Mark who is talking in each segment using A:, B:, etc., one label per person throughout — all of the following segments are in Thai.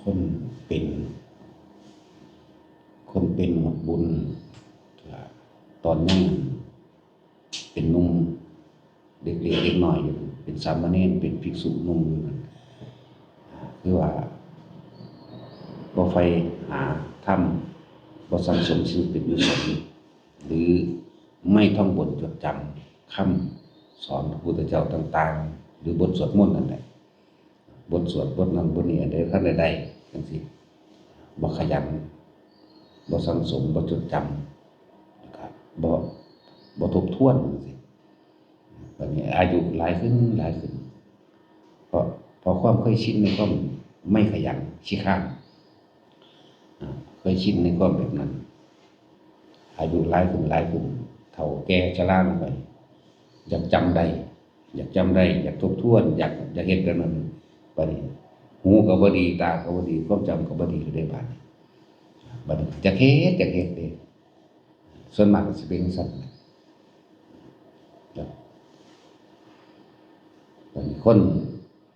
A: คนเป็นหมดบุญตอนนั้นเป็นนุ่มเด็กเล็กเด็กน้อยอยู่เป็นสามเณรเป็นภิกษุนุ่มอยู่นั่นคือว่าบ่ไฟหาธรรมบ่สังสมสิ่งเป็นกุศลหรือไม่ท่องบทจดจำคำสอนพระพุทธเจ้าต่างๆหรือบทสวดมนต์นั่นแหละบทสวดบทนั้นบทนี้อันใดขั้นใดจังซี่บ่ขยันบ่สังสมบ่จดจำนะครับบ่ทบทวนจังซี่บัดนี้อายุหลายขึ้นเพราะความเคยชินในความไม่ขยันขี้ข้านเคยชินในความแบบนั้นอายุหลายขึ้นเฒ่าแก่ชราลงไปอยากจำได้อยากทบทวนอยากเฮ็ดแบบนั้นบัดนี้หูก็บ่ดีตาก็บ่ดีความจำก็บ่ดีเลยบัดนี้จะเฮ็ดเด้ส่วนมากก็สิเป็นจังซั่นบัดนี้คน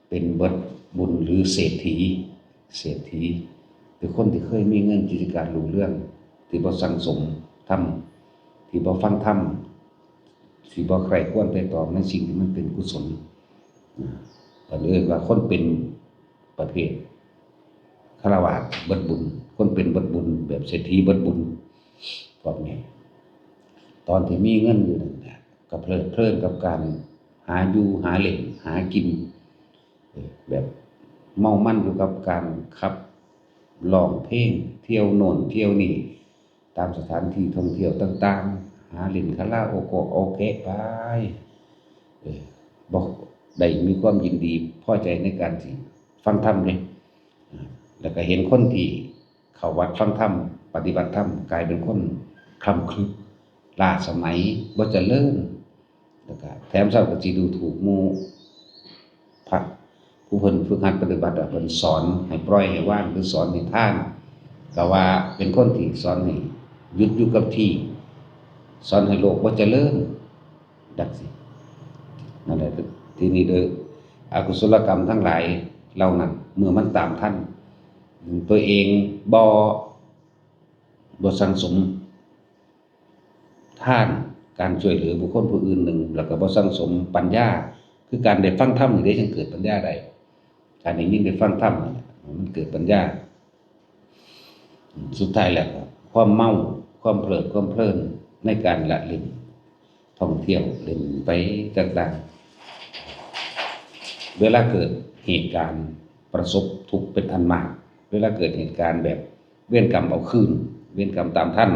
A: เป็นเบิดบุญหรือเศรษฐีคือคนที่เคยมีเงินกิจการรุ่งเรืองที่บ่สั่งสมธรรมที่บ่ฟังธรรมที่บ่ใคร่ควรไตร่ตรองในสิ่งที่มันเป็นกุศลก็เรียกว่าคนเป็นประเภทฆราวาสเบิดบุญคนเป็นเบิดบุญแบบเศรษฐีเบิดบุญพวกนี้ตอนที่มีเงินอยู่นั่นแหละก็เพลิดเพลินกับการหาอยู่หาเล่นหากินแบบเมามั่นอยู่กับการขับร้องเพลงเที่ยวโน่นเที่ยวนี่ตามสถานที่ท่องเที่ยวต่างๆหาเล่นคาราโอเกะไปบอกได้มีความยินดีพอใจในการที่ฟังธรรมเลยแล้วก็เห็นคนที่เข้าวัดฟังธรรมปฏิบัติธรรมกลายเป็นคนคล้ำคลึล้าสมัยบ่เจริญแล้วก็แถมเจ้าก็สิดูถูกหมู่พระผู้เพิ่นฝึกหัดปฏิบัติเพิ่นสอนให้ปล่อยให้ว่างคือสอนให้ทานก็ว่าเป็นคนที่สอนให้หยุดอยู่กับที่สอนให้โลกบ่เจริญดักสินั่นแหละทีนี้เด้ออกุศลกรรมทั้งหลายเหล่านั้นเมื่อมันตามท่านตัวเองบ่สังสมทานการช่วยเหลือบุคคลผู้อื่นหนึ่งแล้วก็บ่สังสมปัญญาคือการได้ฟังธรรมนี่ได้จึงเกิดปัญญาได้การได้ยินได้ฟังธรรมมันเกิดปัญญาสุดท้ายแล้วความเมาความเพลิดความเพลินในการละเล่นท่องเที่ยวเล่นไปต่างๆเวลาเกิดเหตุการณ์ประสบทุกข์เป็นอันมากเวลาเกิดเหตุการณ์แบบเวรกรรมเอาคืนเวรกรรมตามท่าน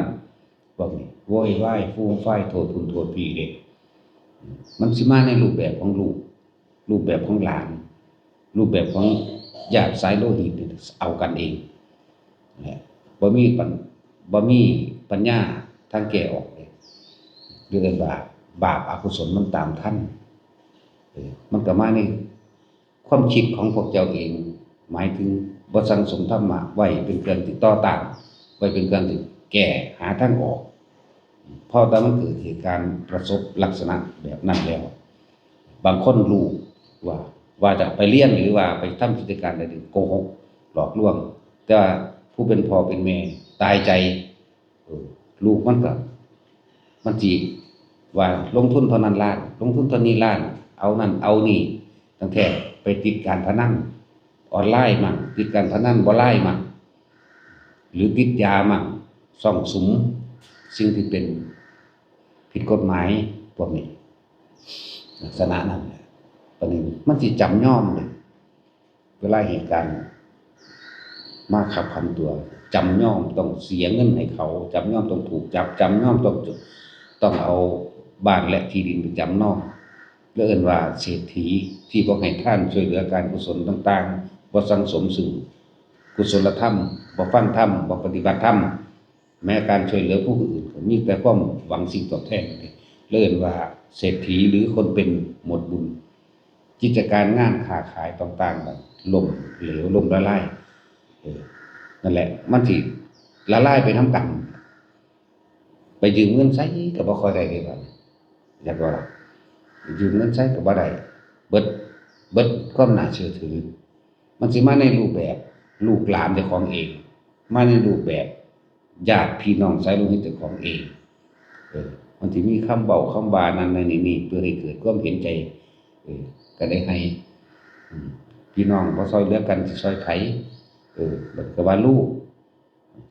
A: พวกนี้โวยวายฟูมไฟโทษคุณโทษพี่เด็กมันสิมาในรูปแบบของลูกรูปแบบของหลานรูปแบบของญาติสายโลหิตเอากันเองบ่มีปัญญาทางแก้ออกเลยเรียกว่าบาปอกุศลมันตามท่านมันก็มาในความคิดของพวกเจ้าเองหมายถึงบ่สังสมธรรมะไว้เป็นเครื่องติดต่อต้านไว้เป็นเครื่องที่แก้หาทางออกพอตอนมันเกิดเหตุการณ์ประสบลักษณะแบบนั้นแล้วบางคนรู้ว่าจะไปเรียนหรือว่าไปทำกิจการใดๆโกหกหลอกลวงแต่ว่าผู้เป็นพ่อเป็นแม่ตายใจลูกมันสิว่าลงทุนเท่านั้นล้านลงทุนเท่านี้ล้านเอานั่นเอานี่ตั้งแต่ไปติดการพนันออนไลน์มั่งติดการพนันบ่ไลน์มั่งหรือติดยามั่งซ่องสุมสิ่งที่เป็นผิดกฎหมายพวกนี้ลักษณะนั้นประเด็นมันสิจำย่อมเลยเวลาเหตุการณ์มาขับคันตัวจำย่อมต้องเสียเงินให้เขาจำย่อมต้องถูกจับจำย่อมต้องเอาบ้านและที่ดินไปจำนองเรียกว่าเศรษฐีที่บ่ให้ท่านช่วยเหลือการกุศลต่างๆบ่สังสมซึ่งกุศลธรรมบ่ฟังธรรมบ่ปฏิบัติธรรมแม้การช่วยเหลือผู้อื่นก็มีแต่ความหวังสิ่งตอบแทนเรียกว่าเศรษฐีหรือคนเป็นหมดบุญกิจการงานค้าขายต่างๆแบบล่มเหลวล่มละลายนั่นแหละมันสิละลายไปนำกันไปยืมเงินใช้ก็บ่ค่อยได้เลยบัดอยากว่ายืมเงินใช้ก็บ่ได้เบิดความน่าเชื่อถือมันสิมาในรูปแบบ ลูกหลานเจ้าของเองมาในรูปแบบญาติพี่น้องสายโลหิตเจ้าของเองมันสิมีคำเว้าคำบานั้นนี่เพื่อให้เกิดความเห็นใจก็ได้ให้พี่น้องบ่ซอยเหลือกันสิซอยไผบัดก็ว่าลูก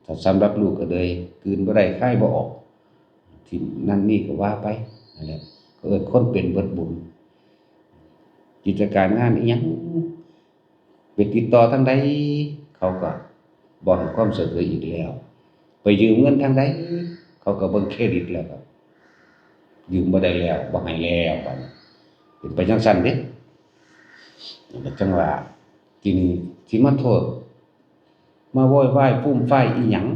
A: ถ้าสำหรับลูกก็เลยกลืนบ่ได้คายบ่ออกที่นั่นนี่ก็ว่าไปนั่นแหละก็คนเป็นเบิดบุญกิจการงานอิหยังไปติดต่อทางใดเขาก็บ่ให้ความช่วยเหลืออีกแล้วไปยืมเงินทางใดเขาก็เบิ่งเครดิตแล้วครับยืมบ่ได้แล้วบ่ให้แล้วบัดนี้เป็นไปจังซั่นเด้จังว่าทีนี้สิมาโทษมาโวยวายฟุ่มไฟอีหยัง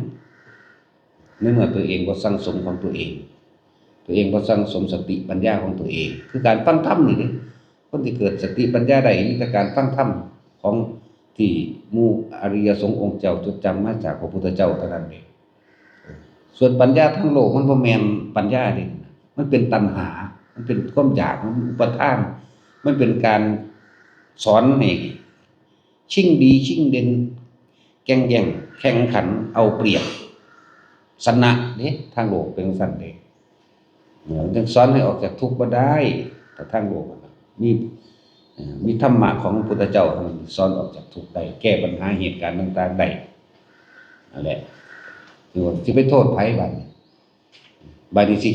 A: ในเมื่อตัวเองบ่สั่งสมของตัวเองบ่สั่งสมสติปัญญาของตัวเองคือการฟังธรรมนี่เด้คนที่เกิดสติปัญญาได้มีแต่การฟังธรรมของที่หมู่อริยสงฆ์องค์เจ้าจดจำมาจากพระพุทธเจ้าเท่านั้นเองส่วนปัญญาทางโลกมันบ่แม่นปัญญานี่มันเป็นตัณหามันเป็นความอยากมันอุปทานมันเป็นการสอนให้ชิงดีชิงเด่นแข่งแย่งแข่งขันเอาเปรียบชนะเด้ทางโลกเป็นซั่นเด้จังสอนให้ออกจากทุกข์บ่ได้แต่ทางโลกมีธรรมะของพระพุทธเจ้าสอนออกจากทุกข์ได้แก้ปัญหาเหตุการณ์ต่างๆได้นั่นแหละคือว่าสิไปโทษไผบัดนี้สิ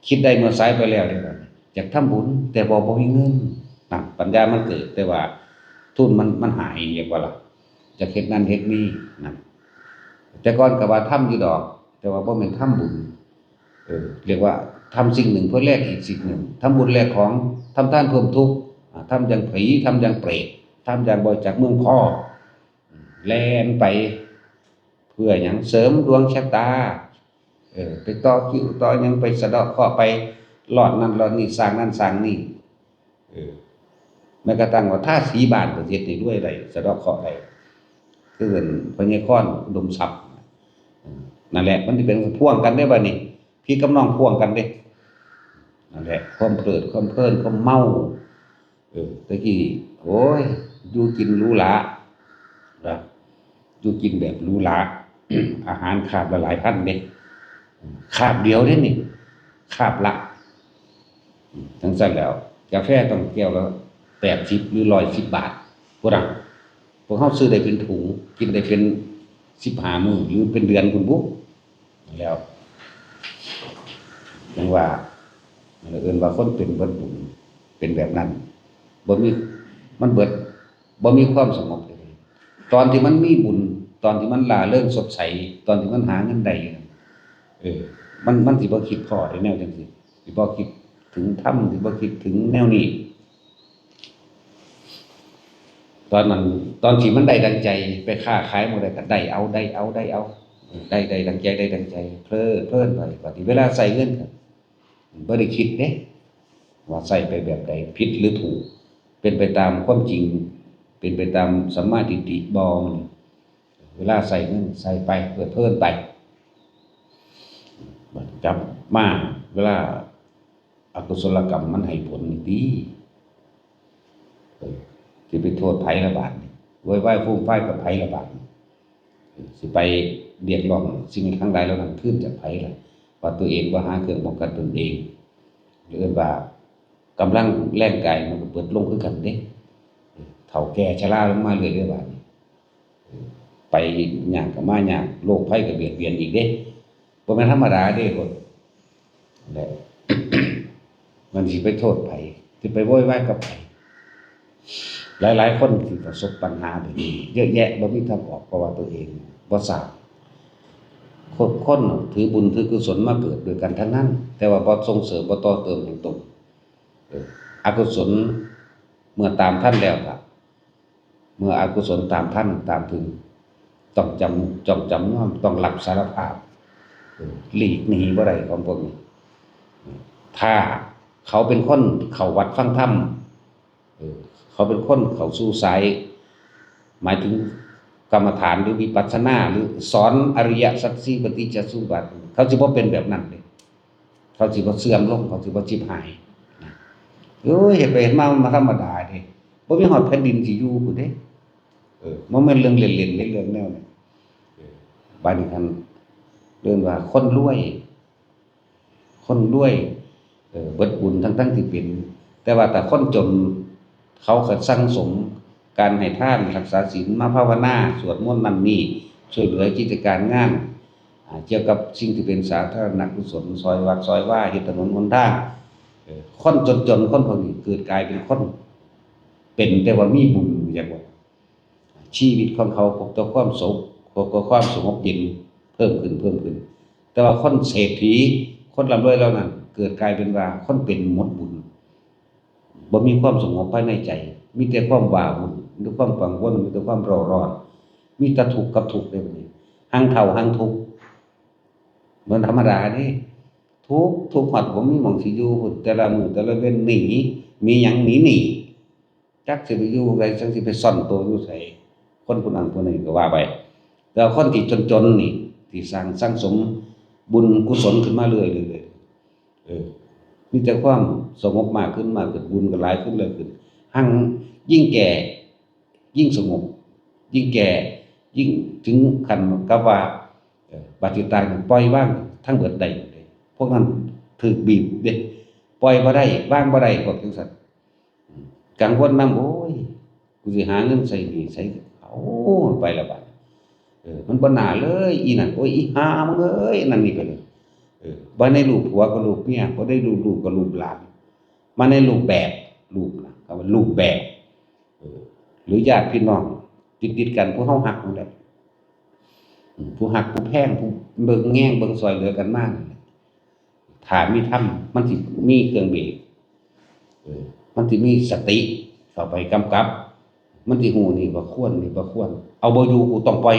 A: คิดได้เมื่อสายไปแล้วเด้บัดนี้อยากทำบุญแต่บ่มีเงินนั่นปัญญามันเกิดแต่ว่าทุนมันหายเรียกว่าล่ะจะเฮ็ดนั่นเฮ็ดนี่นั่นแต่ก่อนก็ว่าทำอยู่ดอกแต่ว่าบ่แม่นทำบุญเรียกว่าทำสิ่งหนึ่งเพื่อแลกอีกสิ่งหนึ่งทำบุญแลกของทำทานเพิ่มทุกข์ทำอย่างผีทำอย่างเปรตทำอย่างบริจาคเมืองพ่อแล่นไปเพื่อหยังเสริมดวงชะตาไปต่อคิวต่อหยังไปสะเดาะเคราะห์ไปรอดนั่นรอดนี่สร้างนั่นสร้างนี่แม้กระทั่งว่าถ้าสีบ้านก็เฮ็ดได้ด้วยได้สะเดาะเคราะห์ได้คือเอิ้นพญาค้อนอุดมทรัพย์นั่นแหละมันสิเป็นพ่วงกันได้บัดนี้พี่กับน้องพ่วงกันเด้นั่นแหละความเพลิดความเพลินความเมาตะกี้โอ้ยอยู่กินหรูหราอยู่กินแบบหรูหรา อาหารคาบละหลายพันเด้คาบเดียวเด้นี่คาบละจังซั่นแล้วกาแฟต้องแก้วละ80หรือ110บาทพวกเฮาซื้อได้เป็นถุงกินได้เป็น15มื้อหรือเป็นเดือนพุ่นบุแล้วจังว่าเอิ้นว่าคนเป็นเบิดบุญเป็นแบบนั้นมันเบิดบ่มีความสงบเลยตอนที่มันมีบุญตอนที่มันร่าเริงสดใสตอนที่มันหาเงินได้มันสิบ่คิดพอได้แนวจังซี่สิบ่คิดถึงธรรมสิบ่คิดถึงแนวนี้ตอนนั้นตอนที่มันได้ดังใจไปค้าขายบ่ได้ก็ได้เอาได้ดังใจเพลินไปปฏิเวลาใส่เงินก็บ่ได้คิดเด้ว่าใส่ไปแบบใดผิดหรือถูกเป็นไปตามความจริงเป็นไปตามสัมมาทิฏฐิบ่เวลาใส่เงินใส่ไปเพลินไปจับมาเวลาอกุศลกรรมมันให้ผลนี่ดีสิไปโทษไผละบาดนี่โวยวายฟูมฟายกับไผละบาดสิไปเรียกร้องสิ่งทั้งหลายแล้วนั้นขึ้นจากไผล่ะว่าตัวเองบ่หาเครื่องป้องกันตนเองหรือว่ากำลังแรงกายมันก็เบิดลงคือกันเด้เฒ่าแก่ชราลงมาเรื่อยๆบาดนี้ไปยากก็มายากโรคภัยก็เบียดเบียนอีกเด้บ่แม่นธรรมดาเด้คนนั่นแหละ มันสิไปโทษไผสิไปโวยวายกับไผหลายๆคนที่ประสบปัญหาแบบนี้เยอะแยะบ่มีทางออกเพราะว่าตัวเองบ่ทราบคนถือบุญถือกุศลมาเกิดด้วยกันทั้งนั้นแต่ว่าบ่ส่งเสริมบ่ต่อเติมให้ตนอกุศลเมื่อตามท่านแล้วครับเมื่ออกุศลตามท่านตามถึงต้องจำน้อมต้องรับสารภาพหลีกหนีบ่ได้ของพวกนี้ถ้าเขาเป็นคนเข้าวัดฟังธรรมเขาเป็นคนเข้าสู่สายหมายถึงกรรมฐานหรือวิปัสสนาหรือสอนอริยสัจสี่ปฏิจจสมุปบาทเขาสิบ่เป็นแบบนั้นเด้เขาสิบ่เสื่อมลงเขาสิบ่ชิบหายเฮ็ดไปเฮ็ดมาธรรมดาเด้บ่มีฮอดแผ่นดินสิอยู่พุ่นเด้ บ่แม่นเรื่องเล่นๆในเรื่องแนวนี้บัดนี้คันเรื่องว่าคนรวยเบิดบุญทั้งที่เป็นแต่ว่าถ้าคนจนเขาก็สั่งสมการให้ทานรักษาศีลมาภาวนาสวดมนต์นั่นนี่ช่วยเหลือกิจการงานเกี่ยวกับสิ่งที่เป็นสาธารณกุศลซอยวัดซอยว่าเฮ็ดถนนหนทางคนจนคนพวกนี้เกิดกลายเป็นคนเป็นแต่ว่ามีบุญจังว่าชีวิตของเขาพบแต่ความสุขพบกับความสงบเย็นเพิ่มขึ้นแต่ว่าคนเศรษฐีคนร่ำรวยแล้วนั้นเกิดกลายเป็นว่าคนเป็นหมดบุญบ่มีความสงบภายในใจมีแต่ความว้าวุ่นมีแต่ความกังวลมีแต่ความเร่าร้อนมีแต่ทุกข์กับทุกข์ในบัดนี้หังเฒ่าหังทุกข์มันธรรมดาเด้ทุกข์ฮอดบ่มีหม้องสิอยู่พุ่นแต่ละมื้อแต่ละเว้นหนีมีหยังหนีจักสิไปอยู่ไสจักสิไปซ่อนตัวอยู่ไสคนผู้นั้นผู้นี้ก็ว่าไปแต่คนที่จนๆนี่ที่สร้างสมบุญกุศลขึ้นมาเรื่อยๆมีแต่ความสงบมากขึ้นบุญก็หลายขึ้นหั่งยิ่งแก่ยิ่งสงบยิ่งแก่ยิ่งถึงขั้นกับว่าบัดสิตายปล่อยวางทั้งเบิดได้พวกนั้นถูกบีบเด้ปล่อยบ่ได้วางบ่ได้พวกจังซั่นกังวลนำโอ้ยกูสิหาเงินใส่หนี้ใส่เอาไปแล้วบัดมันบ่น่าเลยอีนั่นโอ้ยอีห่ามึงเอ้ยนั่นนี่ไปเลยบ่ในรูปผัวก็รูปเมียบ่ได้รูปลูกก็รูปหลานมาในรูปแบบรูปนะคำว่ารูปแบบหรือญาติพี่น้องติดๆกันผู้เฮาฮักนั่นแหละผู้ฮักผู้แพงผู้เบิ่งแง่งเบิ่งซอยเหลือกันมานั่นแหละถ้ามีธรรมมันสิมีเครื่องเบรกมันสิมีสติเข้าไปกำกับมันสิฮู้นี่บ่ควรนี่บ่ควรเอาบ่อยู่กูต้องปล่อย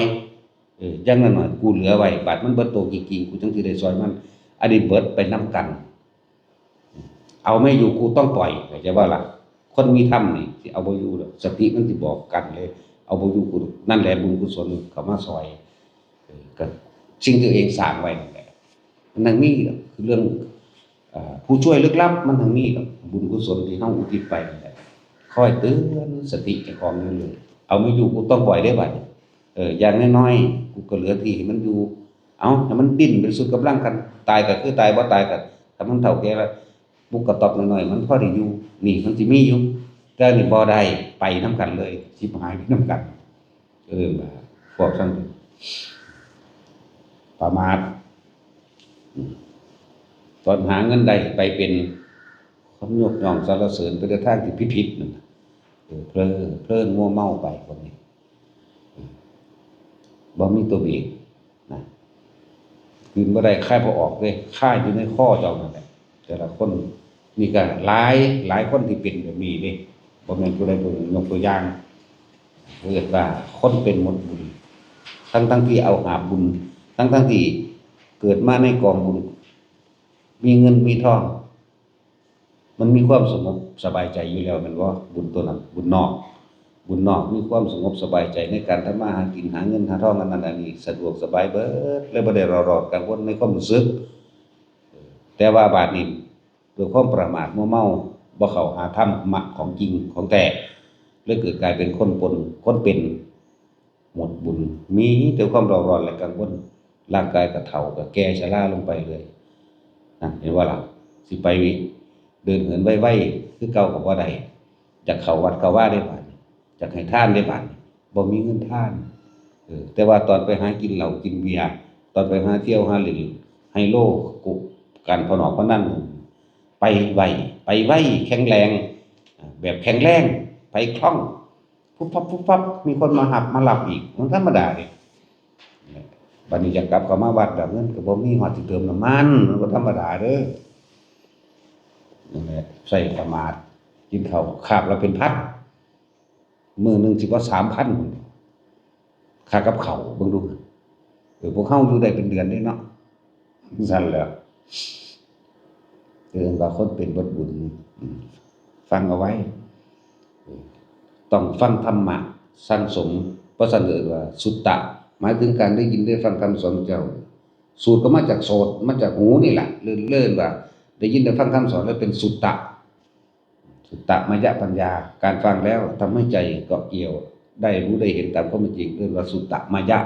A: อย่างน้อยๆกูเหลือไว้บาดมันเบิดโตจริงๆกูจังสิได้ซอยมันอันนี้เบิดไปนำกันเอาไม่อยู่กูต้องปล่อยเข้าใจบ่ล่ะคนมีธรรมนี่สิเอาบ่อยู่ดอกสติมันสิบอกกันเลยเอาบ่อยู่กูนั่นแหละบุญกุศลเข้ามาซอยก็สิ่งที่ตัวเองสร้างไว้นั่นแหละมันทั้งนี้คือเรื่องผู้ช่วยลึกลับมันทั้งนี้บุญกุศลที่เฮาอุทิศไปนั่นแหละคอยเตือนสติเจ้าของนั่นเลยเอาไม่อยู่กูต้องปล่อยได้บัดอย่างน้อยๆกูก็เหลือที่ให้มันอยู่เอาให้มันดิ้นเป็นสุดกำลังกันตายก็คือตายบ่ตายก็ถ้ามันเฒ่าแก่แล้วบุกกระตอบน้อยๆมันพอได้อยู่นี่มันสิมีอยู่แต่นี่บ่ได้ไปนำกันเลยชิบหายไปนำกันว่าพวกซั่นประมาทตอนหาเงินได้ไปเป็นคนยกย่องสรรเสริญไปในทางที่ผิดๆนั่นเพลินมัวเมาไปคนนี้บ่มีตัวเบรกนะคืนบ่ได้คายบ่ออกเลยคายอยู่ในคอเจ้านั่นแหละแต่ละคนนี่ก็หลายคนที่เป็นแบบนี้เด้บ่แม่นผู้ใดผู้หนึ่งยกตัวอย่างเรียกว่าคนเป็นหมดบุญทั้งที่เอาหาบุญทั้งที่เกิดมาในกองบุญมีเงินมีทองมันมีความสงบสบายใจอยู่แล้วแม่นบ่บุญตัวนั้นบุญนอกมีความสงบสบายใจในการทำมาหากินหาเงินหาทองอันนั้นอันนี้สะดวกสบายเบิดเลยบ่ได้ร้อนกังวลในความรู้สึกแต่ว่าบาดนี้ด้วยความประมาทมัวเมาบ่เข้าหาธรรมะของจริงของแท้เลยเกิดกลายเป็นคนเป็นหมดบุญมีแต่ความเร่าร้อนและกังวลร่างกายก็เฒ่าก็แก่ชราลงไปเลยนั่นเห็นว่าล่ะสิไปเดินเหินไวๆคือเก่าก็บ่ได้อยากเข้าวัดเข้าว่าได้บาดอยากให้ทานได้บาดบ่มีเงินทานแต่ว่าตอนไปหากินเหล้ากินเบียร์ตอนไปหาเที่ยวหาเล่นไฮโลกุการพนันไปไวแข็งแรงแบบแข็งแรงไปคล่องปุ๊บปั๊บมีคนมาหับมาหลับอีกมันธรรมดาเด้บัดนี้จะกลับเข้ามาวัดแบบนั้นก็บ่มีฮอดสิเติมน้ำมันมันบ่ธรรมดาเด้อนั่นแหละใส่ประมาทกินข้าวคาบละเป็นพันมื้อนึงสิบ่ 3,000 พุ่นค่ากับข้าวเบิ่งดูพวกเฮาอยู่ได้เป็นเดือนเด้เนาะซั่นแหล้วว่าคนเป็นบ่บุญฟังเอาไว้ต้องฟังธรรมะสั่งสมเพราะซั่นเอิ้นว่าสุตตะหมายถึงการได้ยินได้ฟังคำสอนเจ้าสูตรก็มาจากโสตมาจากหูนี่แหละเลื่อนว่าได้ยินได้ฟังคำสอนแล้วเป็นสุตตะมยปัญญาการฟังแล้วทำให้ใจเกาะเกี่ยว ได้รู้ได้เห็นตามความเป็นจริงเรียกว่าสุตตมายะ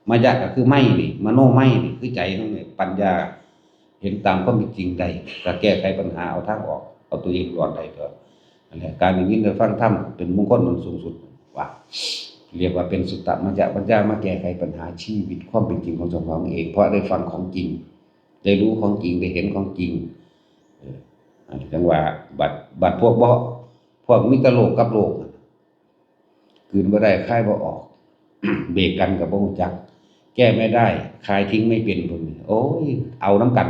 A: มายะก็คือไม่นี่มโนไม่นี่คือใจของนี่ปัญญาเห็นตามความเป็นจริงได้ก็แก้ไขปัญหาเอาทางออกเอาตัวเองรอดได้ก็นั่นแหละการได้ยินได้ฟังธรรมเป็นมงคลอันสูงสุดว่าเรียกว่าเป็นสุตตมายะปัญญามาแก้ไขปัญหาชีวิตความเป็นจริงของเจ้าของเองเพราะได้ฟังของจริงได้รู้ของจริงได้เห็นของจริงจังว่าบัดพวกมิตรโลกกับโลกคืนบ่ได้คายบ่ออก เบรกกันกับบ่รู้จักแก้ไม่ได้คายทิ้งไม่เป็นพุ่นโอ้ยเอาน้ำกัน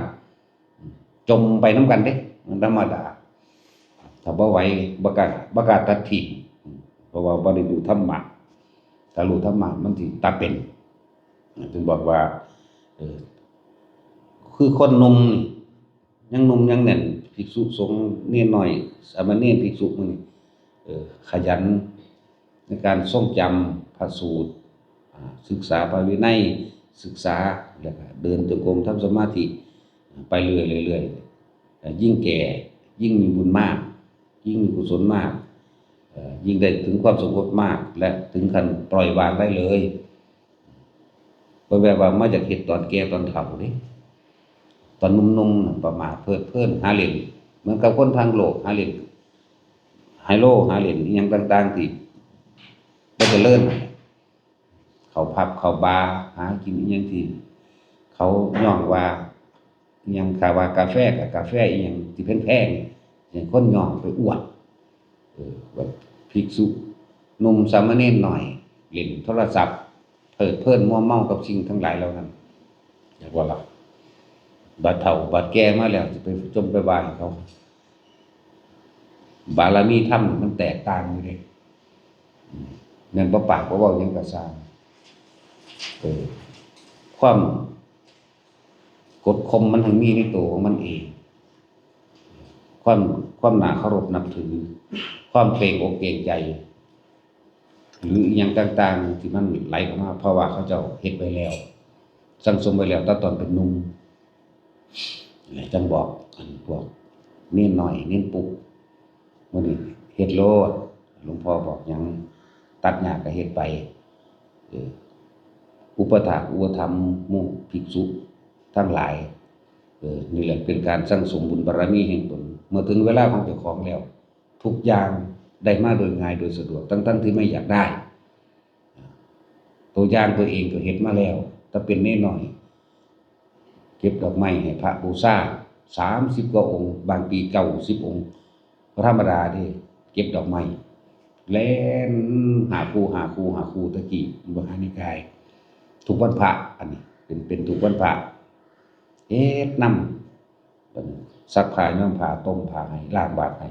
A: จมไปน้ำกันเด้มันธรรมดาถ้าบ่ไหวบ่กล้าตัดทิ้งเพราะว่าบ่ได้รู้ธรรมะถ้ารู้ธรรมะมันสิตัดเป็นถึงบอกว่าคือคนหนุ่มนี่ยังหนุ่มยังแน่นภิกษุสงฆ์เนรน้อยสามเณรภิกษุมื้อนี้ขยันในการทรงจำพระสูตรศึกษาพระวินัยศึกษาแล้วก็เดินจงกรมทำสมาธิไปเรื่อยๆยิ่งแก่ยิ่งมีบุญมากยิ่งมีกุศลมากยิ่งได้ถึงความสงบมากและถึงขั้นปล่อยวางได้เลยบ่แบบว่ามาจากเฮ็ดตอนแก่ตอนเฒ่านี่ตอนหนุ่มๆประมาทเพลิดเพลินหาเล่นเหมือนกับคนทางโลกหาเล่นไฮโลหาเล่นอีหยังต่างๆที่บ่เจริญเขาผับเขาบาร์หากินอีหยังที่เขาย่องว่าอีหยังคาว่ากาแฟกับกาแฟอีหยังที่แพงๆอย่างคนย่องไปอวดแบบภิกษุหนุ่มสามเณรน้อยเล่นโทรศัพท์เพลิดเพลินมัวเมากับสิ่งทั้งหลายเหล่านั้นอยากว่าล่ะบัดเฒ่าบัดแก่มาแล้วจะไปจมไปว่าให้เขาบารมีธรรมมันแตกต่างอยู่เด้แม่นบ่ปากบ่เว้าหยังก็สร้างความกดข่มมันทั้งมีในตัวของมันเองความน่าเคารพนับถือความเกรงอกเกรงใจหรืออีหยังต่างๆที่มันไหลออกมาเพราะว่าเขาเจ้าเฮ็ดไว้แล้วสั่งสมไว้แล้วตั้งตอนเป็นหนุ่มแล้วจังบอกพวกเน้นน้อยเน้นปุกมื้อนี้เฮ็ดโลดหลวงพ่อบอกหยังตัดหญ้าก็เฮ็ดไปอุปถากอุปถัมภ์หมู่ภิกษุทั้งหลายนี่แหละเป็นการสร้างสมบุญบารมีแห่งตนเมื่อถึงเวลาของเจ้าของแล้วทุกอย่างได้มาโดยง่ายโดยสะดวกทั้งที่ไม่อยากได้ตัวอย่างตัวเองก็เฮ็ดมาแล้วถ้าเป็นน้อยเก็บดอกไม้ให้พระบูชา30กว่าองค์บางปี90องค์ธรรมดาเด้เก็บดอกไม้แล่นหาคู่ตะกี้มหานิกายทุกวันพระอันนี้เป็นทุกวันพระเฮ็ดนำซักผ้าย้อมผ้าต้มผ้าให้ล้างบาตรให้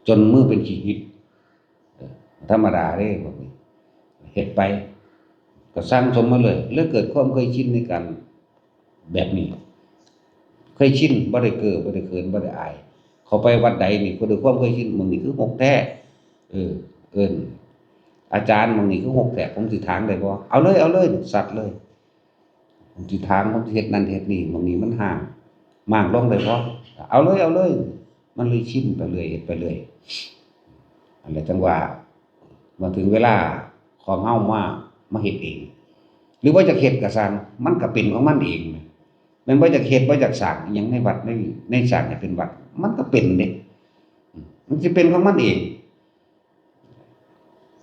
A: จนมือเป็นขี้หิดธรรมดาเด้พวกนี้เฮ็ดไปก็สร้างสมมาเลยเกิดความเคยชินในการแบบนี้เคยชินบ่ได้เก้อบ่ได้เขินบ่ได้อายเขาไปวัดใดนี่ก็ด้วยความเคยชินมึงนี่คือหกแท้เอิ้นอาจารย์มึงนี่คือหกแท้ผมสิถางได้บ่เอาเลยสัตว์เลยผมสิถางผมสิเฮ็ดนั่นเฮ็ดนี่มึงนี่มันห่างมากลงได้บ่เอาเลยมันเลยชินไปเรื่อยเฮ็ดไปเรื่อยอันแหละจังว่ามาถึงเวลาของเฮามาเฮ็ดเองหรือว่าจะเฮ็ดก็สร้างมันก็เป็นของมันเองแม่นบ่จักเฮ็ดบ่จักสร้างอิหยังในวัดในสร้างให้เป็นวัดมันก็เป็นเด้มันสิเป็นของมันเอง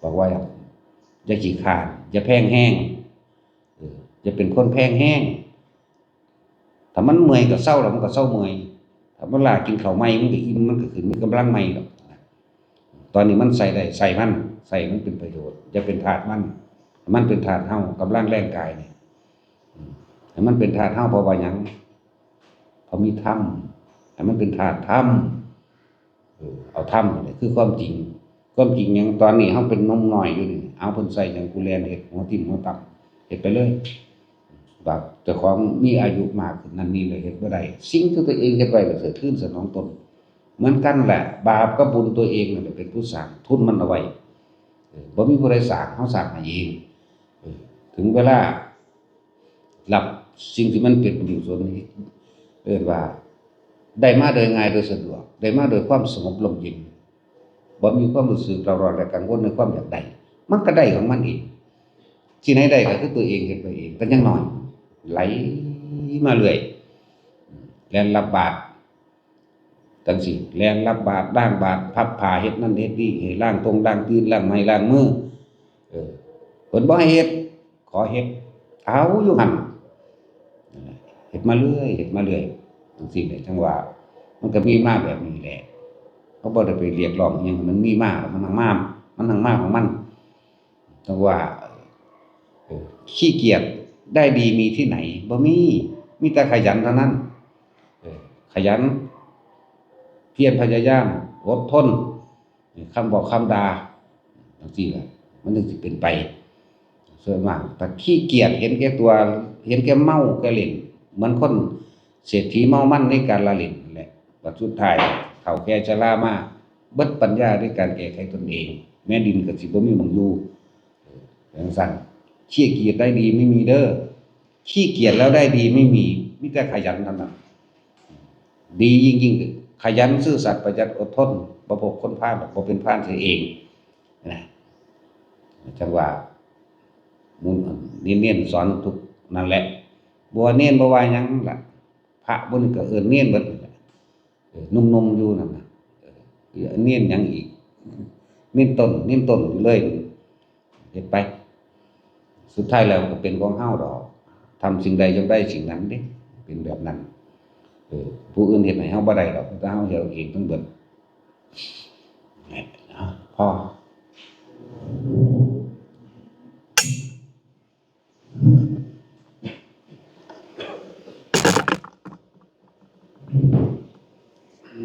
A: บอกว่าอย่าขี้คร้านอย่าแพงแห้งอย่าเป็นคนแพงแห้งถ้ามันเมื่อยก็เซาแล้วมันก็เซาเมื่อยถ้าเวลากินข้าวใหม่มันก็อิ่มมันก็ขึ้นมีกำลังใหม่ดอกตอนนี้มันใส่ได้ใส่มันเป็นประโยชน์อย่าเป็นทาสมันเป็นทาสเฮากำลังแรงกายนี่ให้มันเป็นทาสเฮาเพราะว่าหยังเพราะมีธรรมให้มันเป็นทาสธรรมเอาธรรมนี่คือความจริงหยังตอนนี้เฮาเป็นนมน้อยอยู่นี่เอาเพิ่นใส่หยังกูแลนเฮ็ดหัวทิ่มหัวตับเฮ็ดไปเลยบัดเจ้าของมีอายุมากขึ้นนั่นนี่เลยเฮ็ดบ่ได้สิ่งที่ตัวเองเฮ็ดไว้ก็เกิดขึ้นสนองตนเหมือนกันแหละบาปกับบุญตัวเองนั่นแหละเป็นผู้สร้างทุนมันเอาไว้บ่มีผู้ใดสร้างเฮาสร้างให้เองถึงเวลารับสิ่งที่มันเป็นประโยชน์ส่วนนี้เรียกว่าได้มาโดยง่ายโดยสะดวกได้มาโดยความสงบลมเย็นบ่มีความรู้สึกเร่าร้อนและกังวลในความอยากได้ มันก็ได้ของมันเองที่ไหนได้ก็คือตัวเองเฮ็ดไปเองก็ยังน้อยไหลมาเรื่อยแล่นรับบาตรจังซี่แล่นรับบาตรล้างบาตรพับผ้าเฮ็ดนั่นเฮ็ดนี่ให้ล้างตีนล้างไม้ล้างมือเพิ่นบ่ให้เฮ็ดขอเฮ็ดเอาอยู่หั่นเฮ็ดมาเรื่อยจังซี่แหละจังว่ามันก็มีมาแบบนี้แหละเขาบ่ได้ไปเรียกร้องอิหยังให้มันมีมามันหั้งมาของมันจังว่าขี้เกียจได้ดีมีที่ไหนบ่มีแต่ขยันเท่านั้นขยันเพียรพยายามอดทนคำบอกคำด่าจังซี่ล่ะมันถึงสิเป็นไปส่วนมากถ้าขี้เกียจเห็นแก่ตัวเห็นแก่เมาแก่เล่นเหมือนคนเศรษฐีเมามันในการละเล่นนั่นแหละบัดสุดท้ายเฒ่าแก่ชรามาเบิดปัญญาในการแก้ไขตนเองแม้ดินก็สิบ่มีหม้องอยู่จังซั่นขี้เกียจได้ดีไม่มีเด้อขี้เกียจแล้วได้ดีไม่มีแต่ขยันเท่านั้นดียิ่งขยันซื่อสัตย์ประหยัดอดทนบ่พบคนพาลบ่เป็นพาลเสียเองนะจังว่ามูลเนียนสอนทุกนั่นแหละบ่ว่าเนียนบ่ว่าหยังล่ะพระบ่นี่ก็เอิ้นเนียนเบิดนั่นแหละหนุ่มๆอยู่นั่นน่ะเนียนหยังอีกเนียนต้นอยู่เลยเฮ็ดไปสุดท้ายแล้วก็เป็นของเฮาดอกทำสิ่งใดย่อมได้สิ่งนั้นเด้เป็นแบบนั้นผู้อื่นเฮ็ดให้เฮาบ่ได้ดอกแต่เฮาเฮ็ดเองทั้งเบิดพอ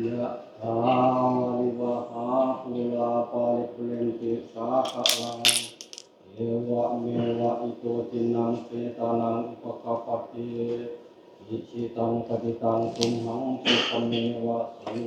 B: ยะถาวาริวหาปุราปาริปุเรนติสาคลังเอวะเมวะอิโตทินังเปตานังอุปกัปปติอิชิตังปฏิตังตุมหังคิปะเมวะสัน